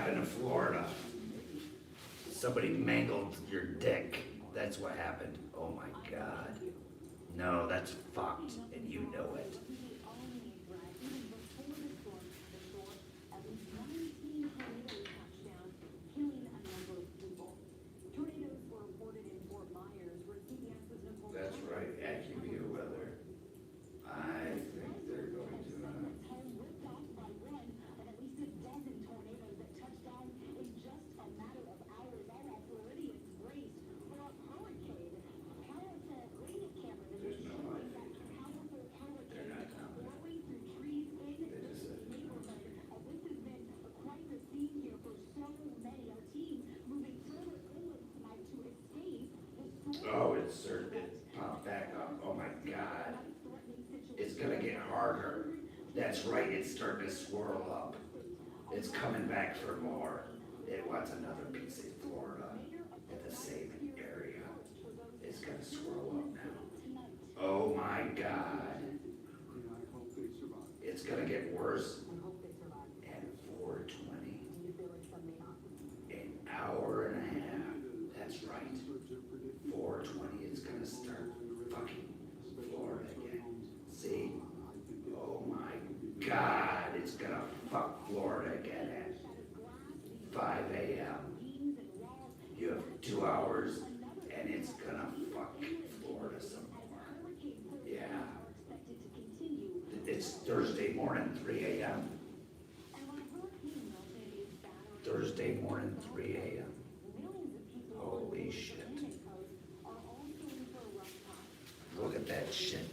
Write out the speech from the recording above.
happened in Florida? Somebody mangled your dick. That's what happened. Oh my God. No, that's fucked, and you know it. That's right, AccuView weather. I think they're going to, there's no life. They're not coming. They just said, oh, it popped back up. Oh my God. It's gonna get harder. That's right, it's starting to swirl up. It's coming back for more. It wants another piece of Florida in the same area. It's gonna swirl up now. Oh my God. It's gonna get worse. At 4:20. An hour and a half. That's right. 4:20 is gonna start fucking Florida again. See? Oh my God, it's gonna fuck Florida again at 5 a.m. You have 2 hours and it's gonna fuck Florida some more. Yeah. It's Thursday morning, 3 a.m. Thursday morning, 3 a.m. Holy shit. Look at that shit